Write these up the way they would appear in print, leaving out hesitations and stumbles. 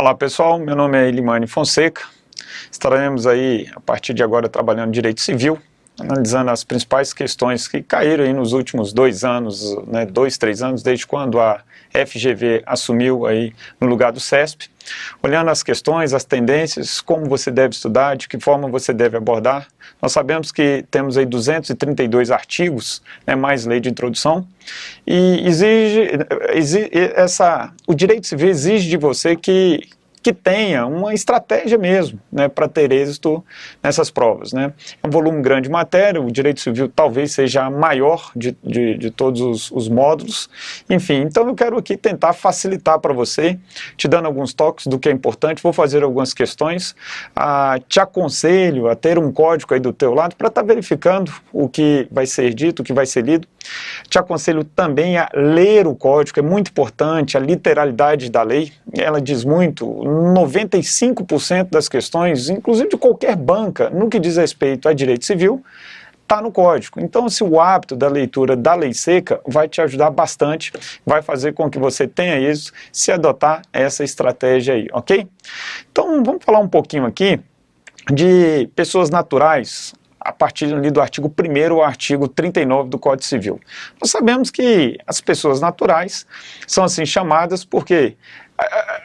Olá pessoal, meu nome é Elimane Fonseca. Estaremos aí a partir de agora trabalhando direito civil, analisando as principais questões que caíram aí nos últimos 2 anos, 3 anos, desde quando a FGV assumiu aí no lugar do CESP, olhando as questões, as tendências, como você deve estudar, de que forma você deve abordar. Nós sabemos que temos aí 232 artigos, mais lei de introdução, e o direito civil exige de você que tenha uma estratégia mesmo, para ter êxito nessas provas, É um volume grande de matéria, o direito civil talvez seja a maior de todos os módulos, enfim, então eu quero aqui tentar facilitar para você, te dando alguns toques do que é importante, vou fazer algumas questões, te aconselho a ter um código aí do teu lado para estar verificando o que vai ser dito, o que vai ser lido. Te aconselho também a ler o código, é muito importante, a literalidade da lei, ela diz muito, 95% das questões, inclusive de qualquer banca, no que diz respeito a direito civil, está no código. Então, se o hábito da leitura da lei seca vai te ajudar bastante, vai fazer com que você tenha êxito se adotar essa estratégia aí, ok? Então, vamos falar um pouquinho aqui de pessoas naturais, a partir ali do artigo 1º ao artigo 39 do Código Civil. Nós sabemos que as pessoas naturais são assim chamadas porque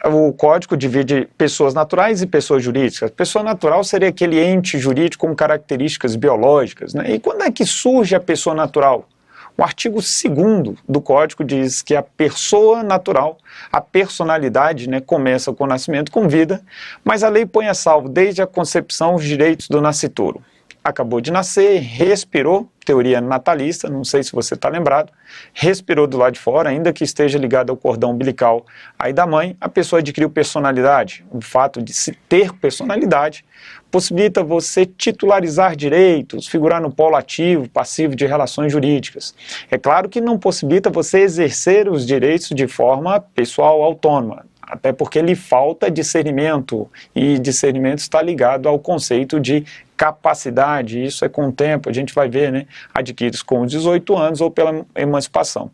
o Código divide pessoas naturais e pessoas jurídicas. Pessoa natural seria aquele ente jurídico com características biológicas, E quando é que surge a pessoa natural? O artigo 2º do Código diz que a pessoa natural, a personalidade, começa com o nascimento, com vida, mas a lei põe a salvo desde a concepção os direitos do nascituro. Acabou de nascer, respirou, teoria natalista, não sei se você está lembrado, respirou do lado de fora, ainda que esteja ligado ao cordão umbilical aí da mãe, a pessoa adquiriu personalidade. O fato de se ter personalidade possibilita você titularizar direitos, figurar no polo ativo, passivo de relações jurídicas. É claro que não possibilita você exercer os direitos de forma pessoal autônoma, até porque lhe falta discernimento, e discernimento está ligado ao conceito de capacidade, isso é com o tempo, a gente vai ver, adquire com os 18 anos ou pela emancipação.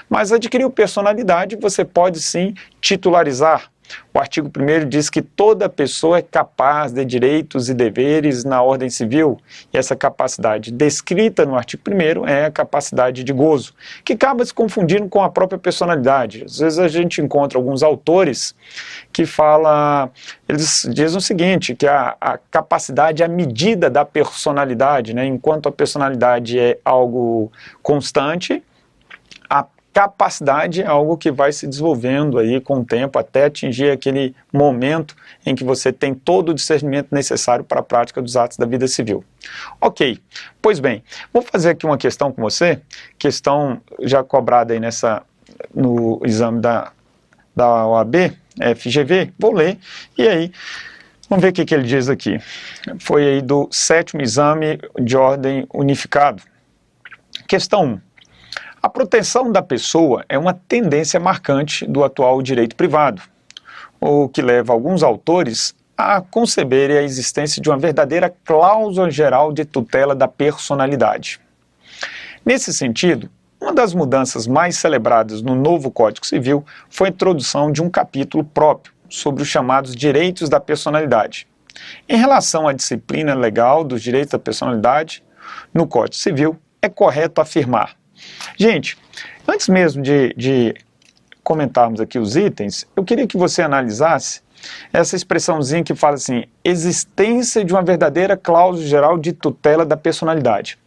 Mas adquiriu personalidade, você pode sim titularizar. O artigo 1º diz que toda pessoa é capaz de direitos e deveres na ordem civil, e essa capacidade descrita no artigo 1º é a capacidade de gozo, que acaba se confundindo com a própria personalidade. Às vezes a gente encontra alguns autores que eles dizem o seguinte, que a capacidade é a medida da personalidade, enquanto a personalidade é algo constante, a capacidade é algo que vai se desenvolvendo aí com o tempo até atingir aquele momento em que você tem todo o discernimento necessário para a prática dos atos da vida civil. Ok, pois bem, vou fazer aqui uma questão com você, questão já cobrada aí no exame da OAB, FGV, vou ler, e aí vamos ver o que ele diz aqui. Foi aí do 7º exame de ordem unificado. Questão 1. A proteção da pessoa é uma tendência marcante do atual direito privado, o que leva alguns autores a conceberem a existência de uma verdadeira cláusula geral de tutela da personalidade. Nesse sentido, uma das mudanças mais celebradas no novo Código Civil foi a introdução de um capítulo próprio sobre os chamados direitos da personalidade. Em relação à disciplina legal dos direitos da personalidade, no Código Civil, é correto afirmar: gente, antes mesmo de comentarmos aqui os itens, eu queria que você analisasse essa expressãozinha que fala assim, existência de uma verdadeira cláusula geral de tutela da personalidade.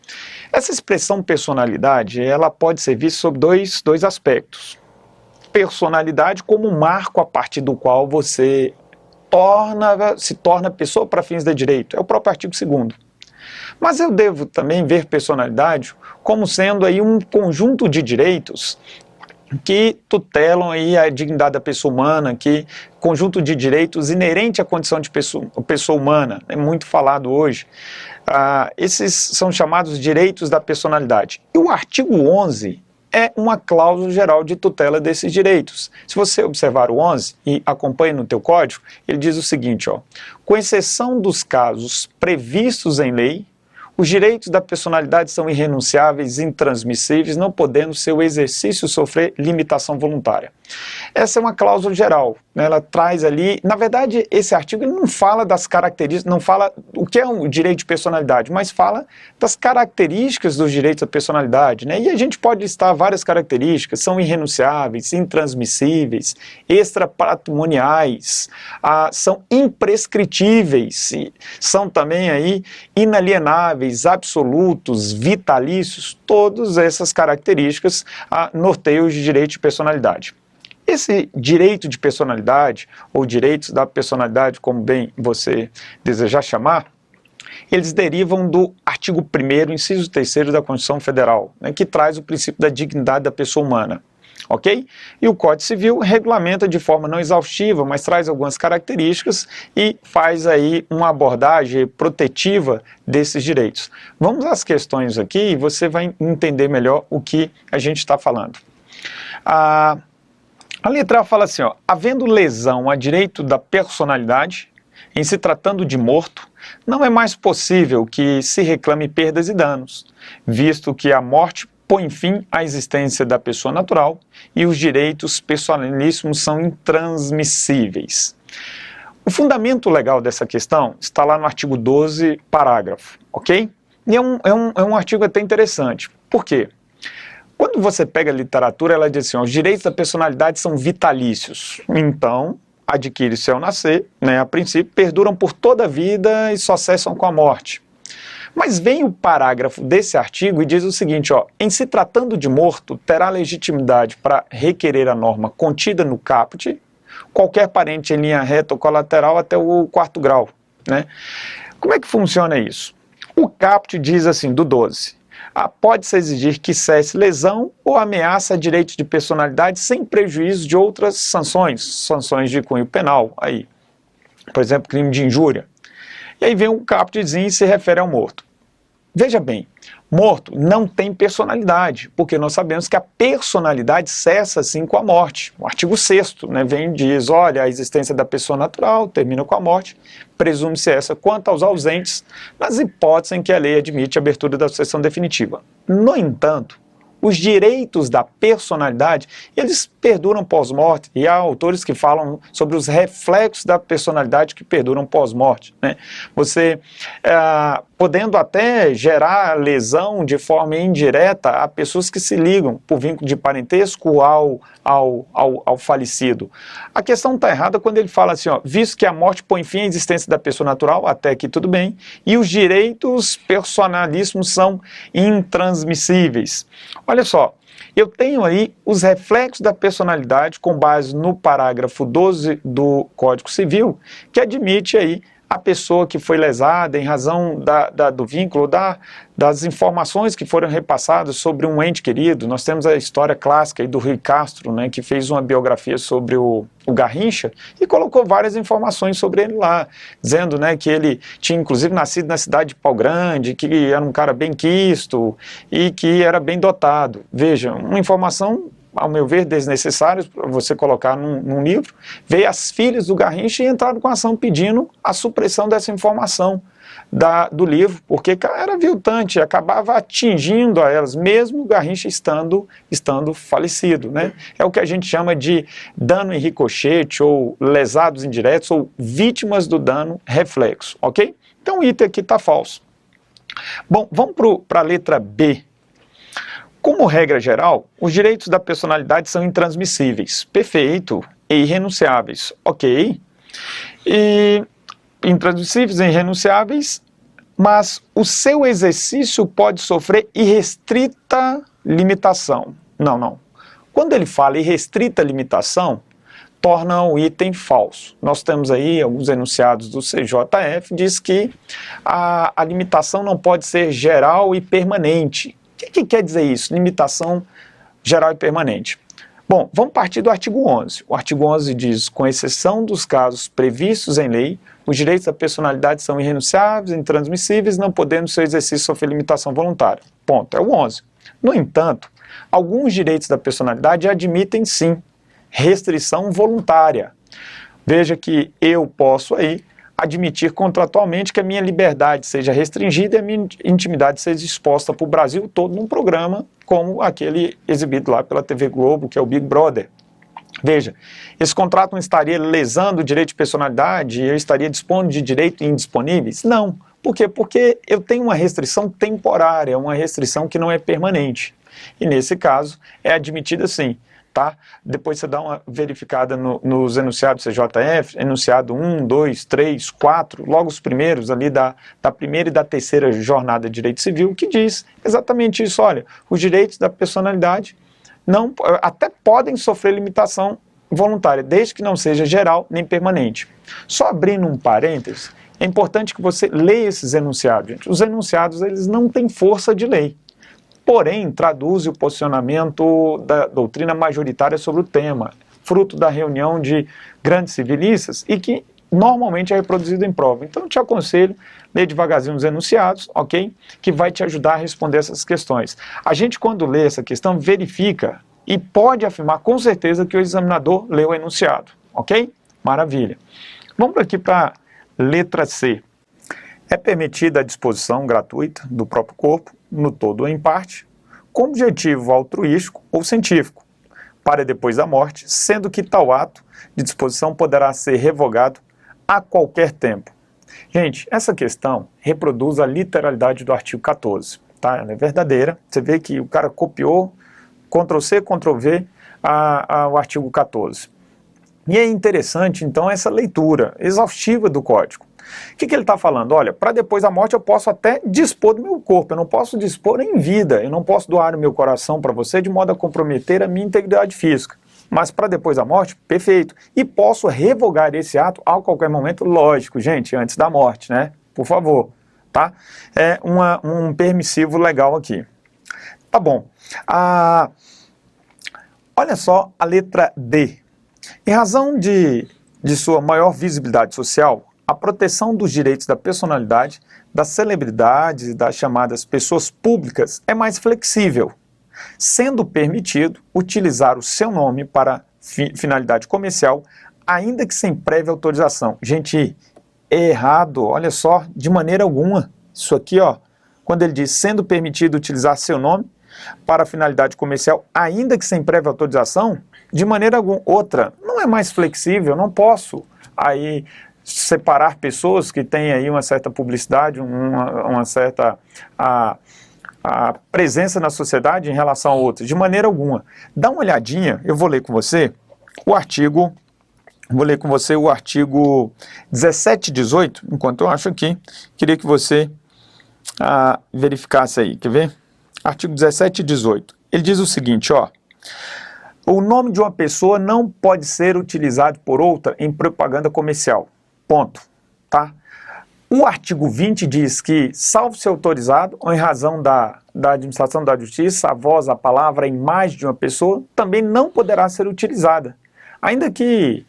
Essa expressão personalidade, ela pode ser vista sob dois aspectos. Personalidade como marco a partir do qual você se torna pessoa para fins de direito, é o próprio artigo 2º. Mas eu devo também ver personalidade como sendo aí um conjunto de direitos que tutelam aí a dignidade da pessoa humana, conjunto de direitos inerente à condição de pessoa humana, é muito falado hoje. Esses são chamados direitos da personalidade. E o artigo 11 é uma cláusula geral de tutela desses direitos. Se você observar o 11 e acompanha no teu código, ele diz o seguinte, com exceção dos casos previstos em lei, os direitos da personalidade são irrenunciáveis, intransmissíveis, não podendo seu exercício sofrer limitação voluntária. Essa é uma cláusula geral. né? Ela traz ali, na verdade, esse artigo ele não fala das características, não fala o que é um direito de personalidade, mas fala das características dos direitos da personalidade, né? E a gente pode listar várias características, são irrenunciáveis, intransmissíveis, extrapatrimoniais, são imprescritíveis, são também aí inalienáveis, absolutos, vitalícios, todas essas características norteiam os direitos de personalidade. Esse direito de personalidade, ou direitos da personalidade, como bem você desejar chamar, eles derivam do artigo 1º, inciso 3º da Constituição Federal, né, que traz o princípio da dignidade da pessoa humana. Ok? E o Código Civil regulamenta de forma não exaustiva, mas traz algumas características e faz aí uma abordagem protetiva desses direitos. Vamos às questões aqui e você vai entender melhor o que a gente está falando. A letra A fala assim, ó, havendo lesão a direito da personalidade, em se tratando de morto, não é mais possível que se reclame perdas e danos, visto que a morte põe fim à existência da pessoa natural e os direitos personalíssimos são intransmissíveis. O fundamento legal dessa questão está lá no artigo 12, parágrafo, ok? E é um artigo até interessante. Por quê? Quando você pega a literatura, ela diz assim, ó, os direitos da personalidade são vitalícios. Então, adquire-se ao nascer, né, a princípio, perduram por toda a vida e só cessam com a morte. Mas vem o parágrafo desse artigo e diz o seguinte, ó, em se tratando de morto, terá legitimidade para requerer a norma contida no caput, qualquer parente em linha reta ou colateral até o 4º grau, né? Como é que funciona isso? O caput diz assim, do 12, pode-se exigir que cesse lesão ou ameaça a direitos de personalidade sem prejuízo de outras sanções de cunho penal, aí, por exemplo, crime de injúria. E aí vem um caputzinho e se refere ao morto. Veja bem, morto não tem personalidade, porque nós sabemos que a personalidade cessa assim com a morte. O artigo 6º, né, vem e diz, olha, a existência da pessoa natural termina com a morte, presume-se essa quanto aos ausentes, nas hipóteses em que a lei admite a abertura da sucessão definitiva. No entanto, os direitos da personalidade, eles perduram pós-morte, e há autores que falam sobre os reflexos da personalidade que perduram pós-morte, né? Você, podendo até gerar lesão de forma indireta a pessoas que se ligam por vínculo de parentesco ao falecido. A questão está errada quando ele fala assim, ó, visto que a morte põe fim à existência da pessoa natural, até aqui tudo bem, e os direitos personalíssimos são intransmissíveis. Olha só, eu tenho aí os reflexos da personalidade com base no parágrafo 12 do Código Civil, que admite aí a pessoa que foi lesada em razão do vínculo, das informações que foram repassadas sobre um ente querido. Nós temos a história clássica aí do Rui Castro, né, que fez uma biografia sobre o Garrincha e colocou várias informações sobre ele lá, dizendo, né, que ele tinha inclusive nascido na cidade de Pau Grande, que era um cara bem quisto e que era bem dotado. Veja, uma informação, ao meu ver, desnecessários para você colocar num livro. Veio as filhas do Garrincha e entraram com ação pedindo a supressão dessa informação do livro, porque era aviltante, acabava atingindo a elas, mesmo o Garrincha estando falecido, né? É o que a gente chama de dano em ricochete, ou lesados indiretos, ou vítimas do dano reflexo, ok? Então o item aqui está falso. Bom, vamos para a letra B. Como regra geral, os direitos da personalidade são intransmissíveis, perfeito, e irrenunciáveis, ok? E intransmissíveis e irrenunciáveis, mas o seu exercício pode sofrer irrestrita limitação. Não. Quando ele fala irrestrita limitação, torna o item falso. Nós temos aí alguns enunciados do CJF, diz que a limitação não pode ser geral e permanente. O que quer dizer isso? Limitação geral e permanente. Bom, vamos partir do artigo 11. O artigo 11 diz, com exceção dos casos previstos em lei, os direitos da personalidade são irrenunciáveis, intransmissíveis, não podendo seu exercício sofrer limitação voluntária. Ponto. É o 11. No entanto, alguns direitos da personalidade admitem, sim, restrição voluntária. Veja que eu posso aí admitir contratualmente que a minha liberdade seja restringida e a minha intimidade seja exposta para o Brasil todo num programa como aquele exibido lá pela TV Globo, que é o Big Brother. Veja, esse contrato não estaria lesando o direito de personalidade, eu estaria dispondo de direitos indisponíveis? Não. Por quê? Porque eu tenho uma restrição temporária, uma restrição que não é permanente. E nesse caso, é admitida sim. Tá? Depois você dá uma verificada nos enunciados CJF, enunciado 1, 2, 3, 4, logo os primeiros ali da primeira e da terceira jornada de direito civil, que diz exatamente isso, olha, os direitos da personalidade não, até podem sofrer limitação voluntária, desde que não seja geral nem permanente. Só abrindo um parênteses, é importante que você leia esses enunciados, gente. Os enunciados, eles não têm força de lei. Porém, traduz o posicionamento da doutrina majoritária sobre o tema, fruto da reunião de grandes civilistas e que normalmente é reproduzido em prova. Então, eu te aconselho, ler devagarzinho os enunciados, ok? Que vai te ajudar a responder essas questões. A gente, quando lê essa questão, verifica e pode afirmar com certeza que o examinador leu o enunciado, ok? Maravilha. Vamos aqui para a letra C. É permitida a disposição gratuita do próprio corpo, no todo ou em parte, com objetivo altruístico ou científico, para depois da morte, sendo que tal ato de disposição poderá ser revogado a qualquer tempo. Gente, essa questão reproduz a literalidade do artigo 14, tá? Ela é verdadeira, você vê que o cara copiou, Ctrl+C, Ctrl+V, o artigo 14. E é interessante, então, essa leitura exaustiva do Código. O que ele está falando? Olha, para depois da morte eu posso até dispor do meu corpo, eu não posso dispor em vida, eu não posso doar o meu coração para você de modo a comprometer a minha integridade física. Mas para depois da morte, perfeito. E posso revogar esse ato a qualquer momento, lógico, gente, antes da morte, né? Por favor, tá? É um permissivo legal aqui. Tá bom. Olha só a letra D. Em razão de sua maior visibilidade social, a proteção dos direitos da personalidade, das celebridades e das chamadas pessoas públicas é mais flexível, sendo permitido utilizar o seu nome para finalidade comercial, ainda que sem prévia autorização. Gente, é errado, olha só, de maneira alguma. Isso aqui, ó, quando ele diz sendo permitido utilizar seu nome para finalidade comercial, ainda que sem prévia autorização, de maneira alguma. Outra, não é mais flexível, eu não posso aí separar pessoas que têm aí uma certa publicidade, uma certa a presença na sociedade em relação a outras, de maneira alguma. Dá uma olhadinha, eu vou ler com você o artigo 17 e 18, enquanto eu acho aqui, queria que você verificasse aí, quer ver? Artigo 17 e 18, ele diz o seguinte, ó, o nome de uma pessoa não pode ser utilizado por outra em propaganda comercial. Ponto, tá? O artigo 20 diz que, salvo ser autorizado, ou em razão da administração da justiça, a voz, a palavra, a imagem de uma pessoa também não poderá ser utilizada. Ainda que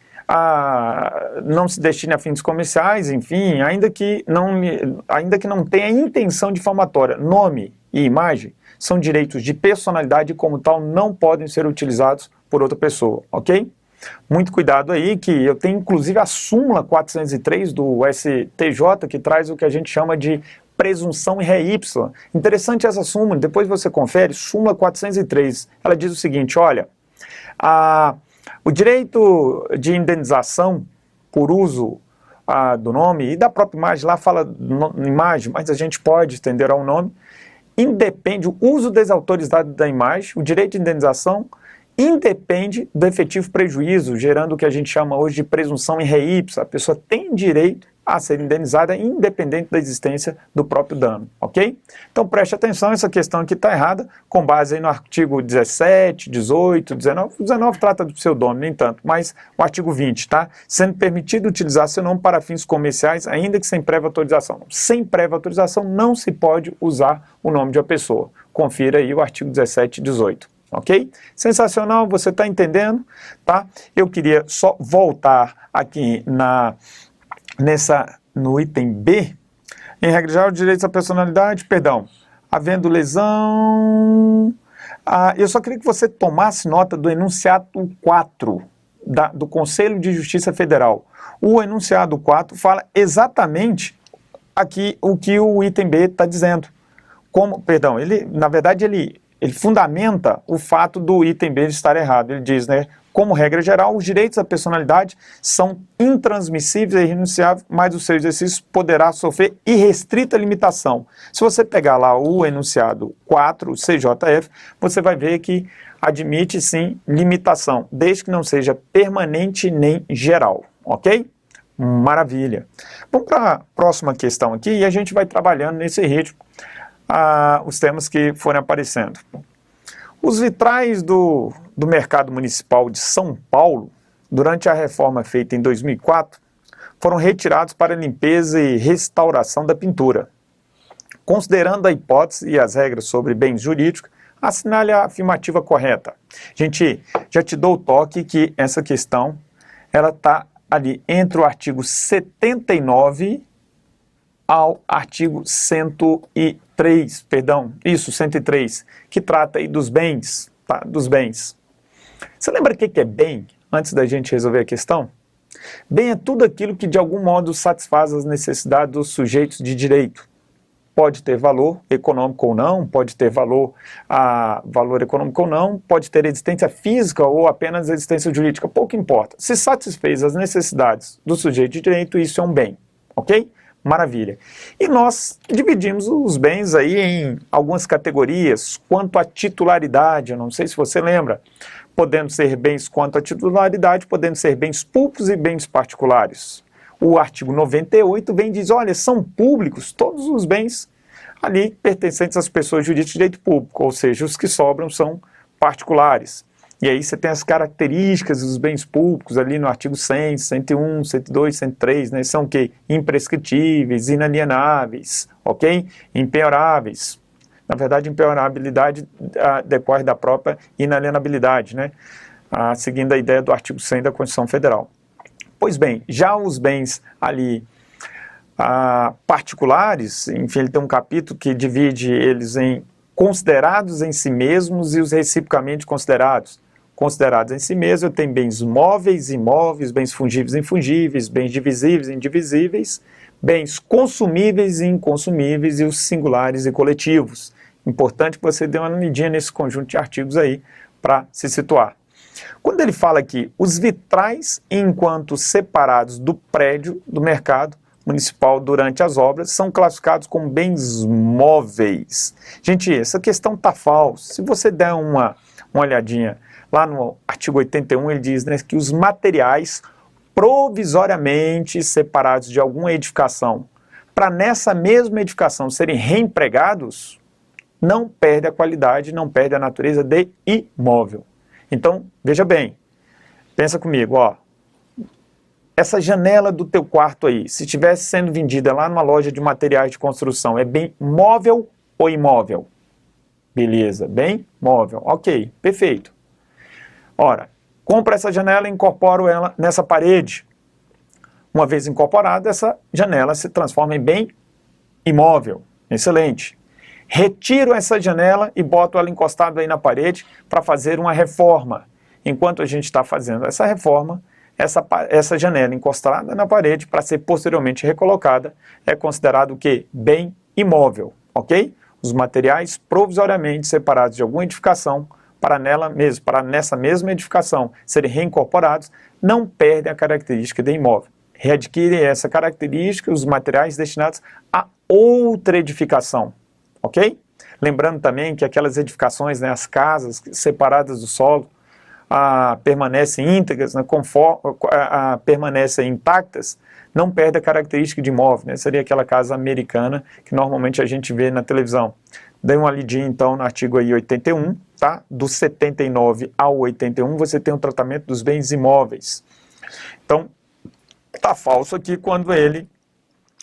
não se destine a fins comerciais, enfim, ainda que não tenha intenção difamatória, nome e imagem são direitos de personalidade e, como tal, não podem ser utilizados por outra pessoa, ok? Muito cuidado aí, que eu tenho inclusive a súmula 403 do STJ, que traz o que a gente chama de presunção in re ipsa. Interessante essa súmula, depois você confere, súmula 403, ela diz o seguinte, olha, o direito de indenização por uso do nome, e da própria imagem, lá fala imagem, mas a gente pode estender ao nome, independe, o uso desautorizado da imagem, o direito de indenização, independe do efetivo prejuízo, gerando o que a gente chama hoje de presunção in re ipsa. A pessoa tem direito a ser indenizada independente da existência do próprio dano, ok? Então preste atenção, essa questão aqui está errada, com base aí no artigo 17, 18, 19, o 19 trata do pseudônimo, nem tanto, mas o artigo 20, tá? Sendo permitido utilizar seu nome para fins comerciais, ainda que sem prévia autorização. Sem prévia autorização não se pode usar o nome de uma pessoa. Confira aí o artigo 17 e 18. Ok? Sensacional, você está entendendo, tá? Eu queria só voltar aqui no item B, em regra geral, direitos à personalidade, perdão, havendo lesão, eu só queria que você tomasse nota do enunciado 4 do Conselho de Justiça Federal. O enunciado 4 fala exatamente aqui o que o item B está dizendo. Na verdade, ele fundamenta o fato do item B estar errado. Ele diz, né, como regra geral, os direitos da personalidade são intransmissíveis e irrenunciáveis, mas o seu exercício poderá sofrer irrestrita limitação. Se você pegar lá o enunciado 4, CJF, você vai ver que admite sim limitação, desde que não seja permanente nem geral, ok? Maravilha. Vamos para a próxima questão aqui e a gente vai trabalhando nesse ritmo os temas que forem aparecendo. Os vitrais do mercado municipal de São Paulo, durante a reforma feita em 2004, foram retirados para limpeza e restauração da pintura. Considerando a hipótese e as regras sobre bens jurídicos, assinale a afirmativa correta. Gente, já te dou o toque que essa questão ela está ali entre o artigo 79 ao artigo 103, perdão, isso, 103, que trata aí dos bens, tá? Dos bens. Você lembra o que é bem, antes da gente resolver a questão? Bem é tudo aquilo que de algum modo satisfaz as necessidades dos sujeitos de direito. Pode ter valor econômico ou não, pode ter valor econômico ou não, pode ter existência física ou apenas existência jurídica, pouco importa. Se satisfez as necessidades do sujeito de direito, isso é um bem, ok? Maravilha. E nós dividimos os bens aí em algumas categorias, quanto à titularidade, eu não sei se você lembra, podendo ser bens quanto à titularidade, podendo ser bens públicos e bens particulares. O artigo 98 vem e diz, olha, são públicos todos os bens ali pertencentes às pessoas jurídicas de direito público, ou seja, os que sobram são particulares. E aí você tem as características dos bens públicos ali no artigo 100, 101, 102, 103, né? São o quê? Imprescritíveis, inalienáveis, ok? Impenhoráveis. Na verdade, impenhorabilidade decorre da própria inalienabilidade, né? Seguindo a ideia do artigo 100 da Constituição Federal. Pois bem, já os bens ali particulares, enfim, ele tem um capítulo que divide eles em considerados em si mesmos e os reciprocamente considerados. Considerados em si mesmos, eu tenho bens móveis, imóveis, bens fungíveis e infungíveis, bens divisíveis e indivisíveis, bens consumíveis e inconsumíveis e os singulares e coletivos. Importante que você dê uma lidinha nesse conjunto de artigos aí para se situar. Quando ele fala aqui, os vitrais, enquanto separados do prédio do mercado municipal durante as obras, são classificados como bens móveis. Gente, essa questão está falsa. Se você der uma olhadinha lá no artigo 81, ele diz, né, que os materiais provisoriamente separados de alguma edificação, para nessa mesma edificação serem reempregados, não perde a qualidade, não perde a natureza de imóvel. Então, veja bem, pensa comigo, ó, essa janela do teu quarto aí, se estivesse sendo vendida lá numa loja de materiais de construção, é bem móvel ou imóvel? Beleza, bem móvel, ok, perfeito. Ora, compro essa janela e incorporo ela nessa parede. Uma vez incorporada, essa janela se transforma em bem imóvel, excelente. Retiro essa janela e boto ela encostada aí na parede para fazer uma reforma. Enquanto a gente está fazendo essa reforma, essa janela encostada na parede para ser posteriormente recolocada é considerado o quê? Bem imóvel, ok? Os materiais provisoriamente separados de alguma edificação para nessa mesma edificação serem reincorporados não perdem a característica de imóvel. Readquirem essa característica os materiais destinados a outra edificação. Ok? Lembrando também que aquelas edificações, né, as casas separadas do solo, permanecem íntegras, né, permanecem intactas, não perde a característica de imóvel, né? Seria aquela casa americana que normalmente a gente vê na televisão. Dê uma lidinha então no artigo aí 81, tá? Do 79 ao 81 você tem o tratamento dos bens imóveis. Então, tá falso aqui quando ele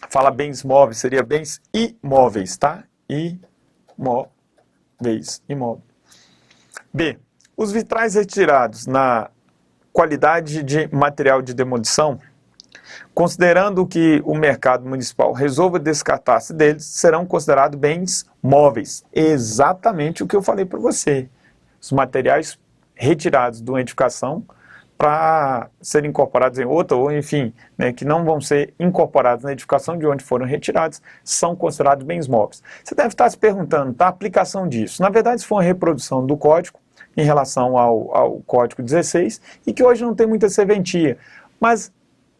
fala bens móveis, seria bens imóveis, tá? Imóvel. B. Os vitrais retirados na qualidade de material de demolição, considerando que o mercado municipal resolva descartar-se deles, serão considerados bens móveis. Exatamente o que eu falei para você. Os materiais retirados de uma edificação para serem incorporados em outra, ou enfim, né, que não vão ser incorporados na edificação de onde foram retirados, são considerados bens móveis. Você deve estar se perguntando, tá, a aplicação disso. Na verdade, isso foi uma reprodução do código em relação ao Código 16 e que hoje não tem muita serventia. Mas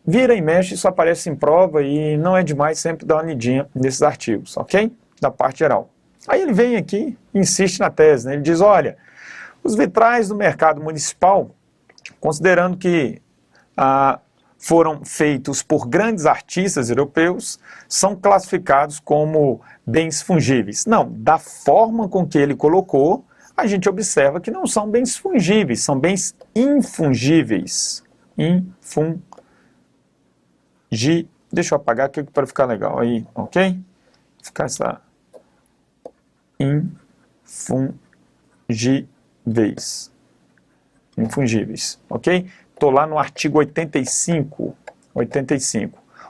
vira e mexe, isso aparece em prova e não é demais sempre dar uma lidinha nesses artigos, ok? Da parte geral. Aí ele vem aqui e insiste na tese, né? Ele diz, olha, os vitrais do mercado municipal, considerando que foram feitos por grandes artistas europeus, são classificados como bens fungíveis. Não, da forma com que ele colocou, a gente observa que não são bens fungíveis, são bens infungíveis. Deixa eu apagar aqui para ficar legal aí, ok? Ficar essa infungíveis, ok? Estou lá no artigo 85.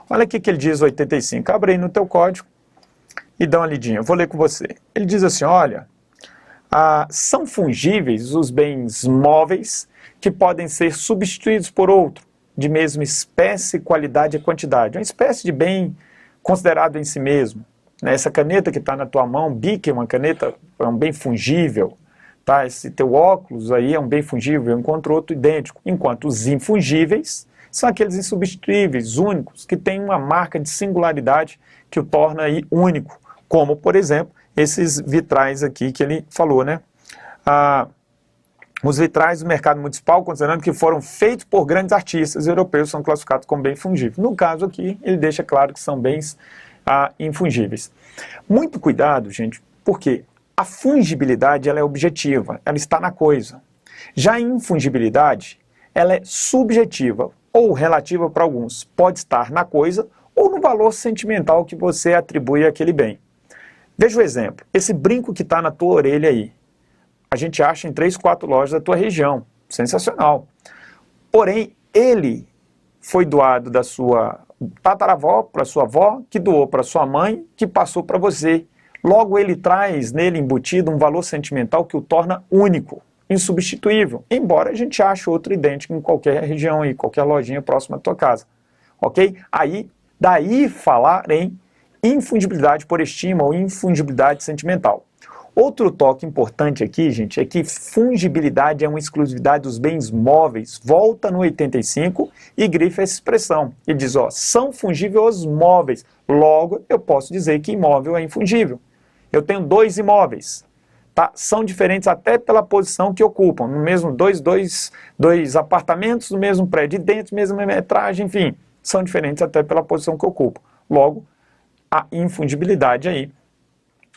Olha o que ele diz 85. Abre aí no teu código e dá uma lidinha. Eu vou ler com você. Ele diz assim, olha, são fungíveis os bens móveis que podem ser substituídos por outro, de mesma espécie, qualidade e quantidade. Uma espécie de bem considerado em si mesmo. Essa caneta que está na tua mão, Bic, é uma caneta, é um bem fungível. Tá? Esse teu óculos aí é um bem fungível, eu encontro outro idêntico. Enquanto os infungíveis são aqueles insubstituíveis, únicos, que têm uma marca de singularidade que o torna aí único. Como, por exemplo, esses vitrais aqui que ele falou, né? Os vitrais do mercado municipal, considerando que foram feitos por grandes artistas europeus, são classificados como bem fungíveis. No caso aqui, ele deixa claro que são bens infungíveis. Muito cuidado, gente, porque a fungibilidade ela é objetiva, ela está na coisa. Já a infungibilidade, ela é subjetiva ou relativa para alguns. Pode estar na coisa ou no valor sentimental que você atribui àquele bem. Veja o exemplo. Esse brinco que está na tua orelha aí, a gente acha em 3, 4 lojas da tua região. Sensacional. Porém, ele foi doado da sua tataravó para sua avó, que doou para sua mãe, que passou para você. Logo, ele traz nele embutido um valor sentimental que o torna único, insubstituível, embora a gente ache outro idêntico em qualquer região, aí, qualquer lojinha próxima da tua casa. Ok? Daí falar em infundibilidade por estima ou infundibilidade sentimental. Outro toque importante aqui, gente, é que fungibilidade é uma exclusividade dos bens móveis. Volta no 85 e grifa essa expressão. E diz, ó, são fungíveis os móveis. Logo, eu posso dizer que imóvel é infungível. Eu tenho 2 imóveis, tá? São diferentes até pela posição que ocupam. No mesmo dois apartamentos no mesmo prédio, dentro, mesma metragem, enfim. São diferentes até pela posição que ocupam. Logo, a infundibilidade aí.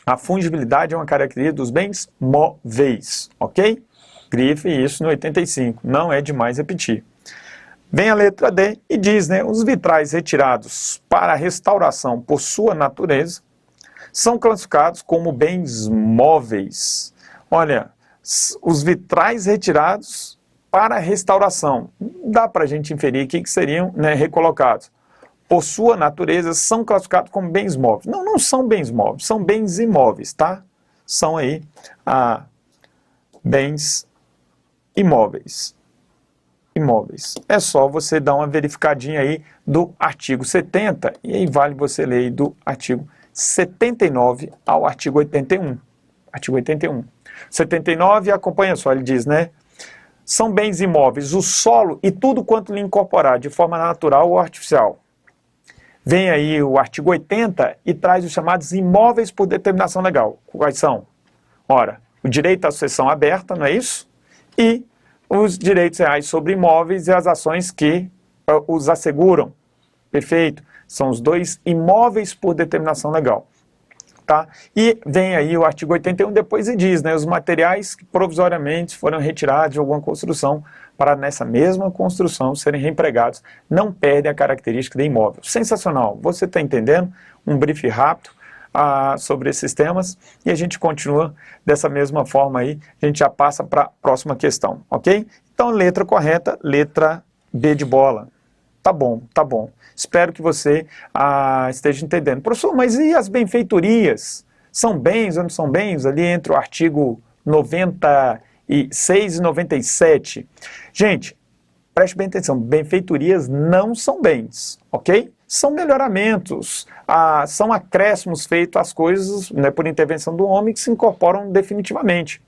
A fungibilidade é uma característica dos bens móveis, ok? Grife isso no 85, não é demais repetir. Vem a letra D e diz, né, os vitrais retirados para restauração por sua natureza são classificados como bens móveis. Olha, os vitrais retirados para restauração, dá para a gente inferir aqui que seriam, né, recolocados. Por sua natureza, são classificados como bens móveis. Não, não são bens móveis, são bens imóveis, tá? São aí bens imóveis. É só você dar uma verificadinha aí do artigo 70, e aí vale você ler aí do artigo 79 ao artigo 81. Artigo 81. 79, acompanha só, ele diz, né? São bens imóveis, o solo e tudo quanto lhe incorporar de forma natural ou artificial. Vem aí o artigo 80 e traz os chamados imóveis por determinação legal. Quais são? Ora, o direito à sucessão aberta, não é isso? E os direitos reais sobre imóveis e as ações que os asseguram. Perfeito? São os 2 imóveis por determinação legal. Tá? E vem aí o artigo 81 depois e diz, né, os materiais que provisoriamente foram retirados de alguma construção para nessa mesma construção serem reempregados, não perdem a característica de imóvel. Sensacional, você está entendendo? Um brief rápido sobre esses temas e a gente continua dessa mesma forma aí, a gente já passa para a próxima questão, ok? Então, letra correta, letra B de bola. Tá bom, tá bom. Espero que você esteja entendendo. Professor, mas e as benfeitorias? São bens ou não são bens? Ali entre o artigo 96 e 97. Gente, preste bem atenção. Benfeitorias não são bens, ok? São melhoramentos, são acréscimos feitos às coisas, né, por intervenção do homem que se incorporam definitivamente.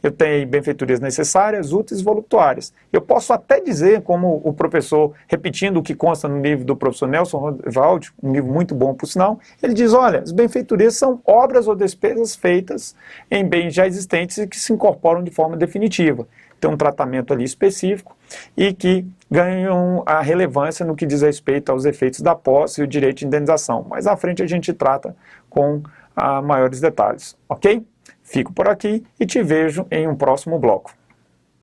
eu tenho benfeitorias necessárias, úteis e voluptuárias. Eu posso até dizer, como o professor, repetindo o que consta no livro do professor Nelson Roosevelt, um livro muito bom por sinal, ele diz, olha, as benfeitorias são obras ou despesas feitas em bens já existentes e que se incorporam de forma definitiva. Tem um tratamento ali específico e que ganham a relevância no que diz respeito aos efeitos da posse e o direito de indenização. Mais à frente a gente trata com maiores detalhes, ok? Fico por aqui e te vejo em um próximo bloco.